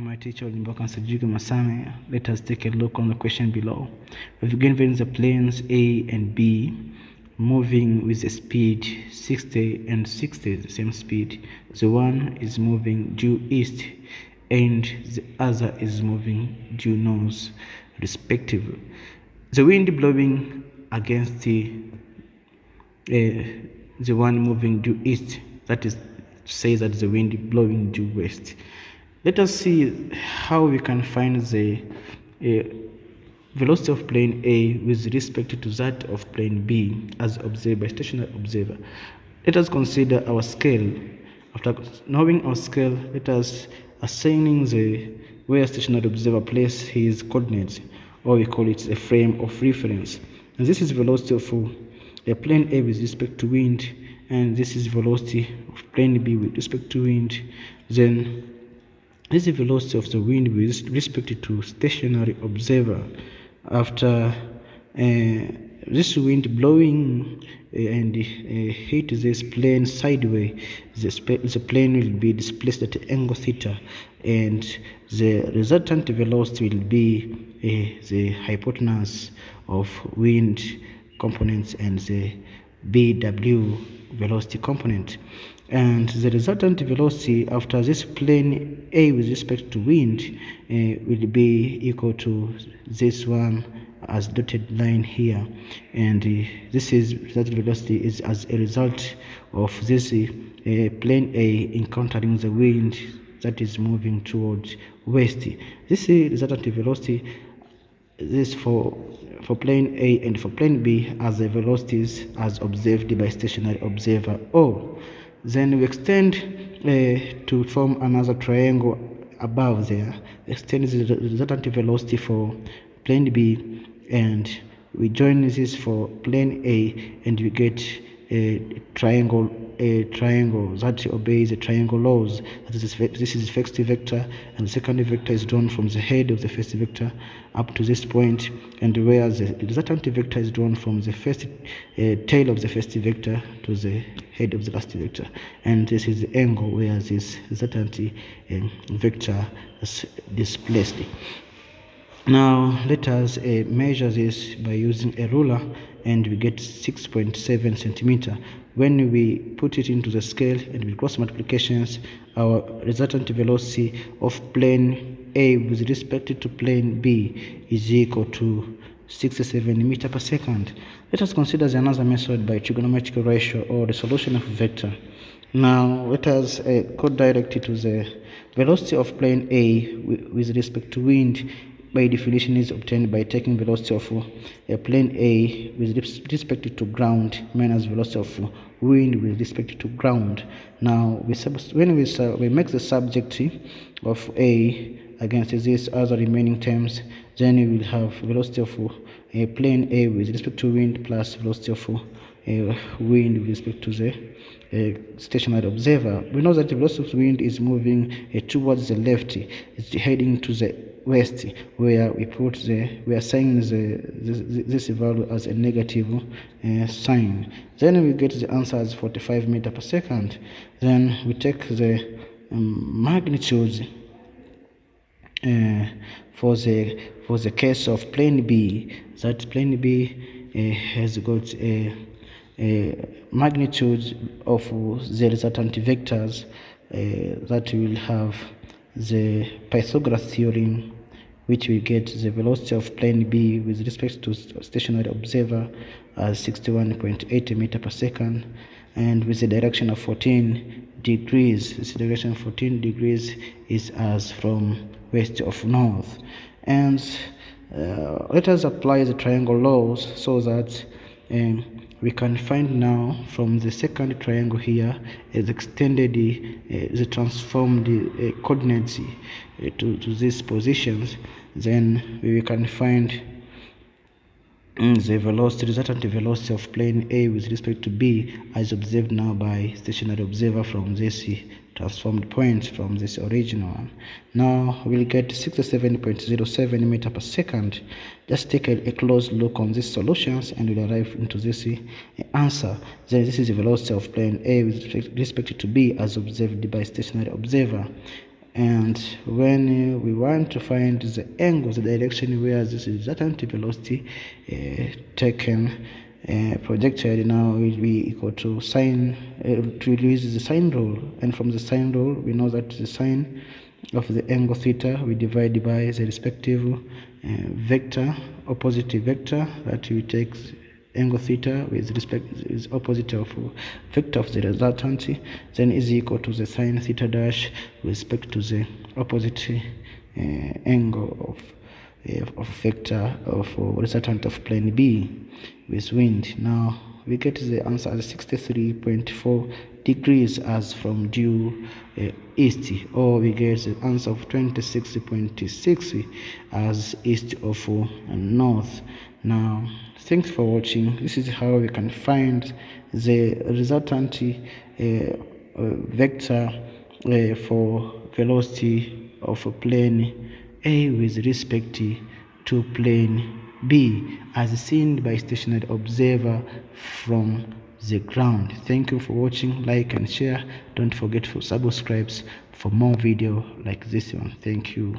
I'm a teacher Olimboka Sajuga Masame. Let us take a look on the question below. We've given the planes A and B moving with a speed 60 and 60, the same speed. The one is moving due east and the other is moving due north, respectively. The wind blowing against the one moving due east, that is to say that the wind blowing due west. Let us see how we can find the velocity of plane A with respect to that of plane B as observed by stationary observer. Let us consider our scale. After knowing our scale, let us assigning the where stationary observer place his coordinates, or we call it a frame of reference. And this is velocity of a plane A with respect to wind, and this is velocity of plane B with respect to wind. Then this is the velocity of the wind with respect to stationary observer. After this wind blowing and hit this plane sideways, the plane will be displaced at angle theta, and the resultant velocity will be the hypotenuse of wind components and the BW velocity component. And the resultant velocity after this plane A with respect to wind will be equal to this one as dotted line here, and this is resultant velocity is as a result of this plane A encountering the wind that is moving towards west. This resultant velocity is for plane A and for plane B as the velocities as observed by stationary observer O. Then we extend to form another triangle above there, extend the resultant velocity for plane B, and we join this for plane A, and we get a triangle that obeys the triangle laws. This is the first vector, and the second vector is drawn from the head of the first vector up to this point, and whereas the resultant vector is drawn from the first tail of the first vector to the head of the last vector, and this is the angle where this resultant vector is displaced. Now let us measure this by using a ruler, and we get 6.7 centimeter. When we put it into the scale and we cross multiplications, our resultant velocity of plane A with respect to plane B is equal to 67 meters per second. Let us consider another method by trigonometric ratio, or the solution of vector. Now let us go directly to the velocity of plane A with respect to wind. By definition is obtained by taking velocity of plane A with respect to ground minus velocity of wind with respect to ground. Now when we make the subject of A against these other remaining terms, then we will have velocity of plane A with respect to wind plus velocity of wind with respect to the stationary observer. We know that the velocity of wind is moving towards the left. It's heading to the west, where we assign this value as a negative sign. Then we get the answer as 45 meters per second. Then we take the magnitudes for the case of plane B. That plane B has got a magnitude of the resultant vectors that will have the Pythagoras theorem, which we get the velocity of plane B with respect to stationary observer as 61.8 meters per second, and with the direction of 14 degrees. This direction of 14 degrees is as from west of north. And let us apply the triangle laws so that we can find now from the second triangle here is extended the transformed coordinates to these positions. Then we can find the resultant velocity of plane A with respect to B as observed now by stationary observer from this transformed point from this original one. Now we'll get 67.07 meters per second. Just take a close look on these solutions and we'll arrive into this answer. Then this is the velocity of plane A with respect to B as observed by stationary observer. And when we want to find the angle, the direction where this resultant velocity taken projected, now will be equal to sine, to use the sine rule, and from the sine rule we know that the sine of the angle theta we divide by the respective vector, opposite vector, that we take angle theta with respect is opposite of vector of the resultant, then is equal to the sine theta dash with respect to the opposite angle of vector of resultant of plane B with wind. Now we get the answer as 63.4 degrees as from due east, or we get the answer of 26.6 as east of north. Now thanks for watching. This is how we can find the resultant vector for velocity of plane A with respect to plane B as seen by stationary observer from the ground. Thank you for watching. Like and share. Don't forget to subscribe for more video like this one. Thank you.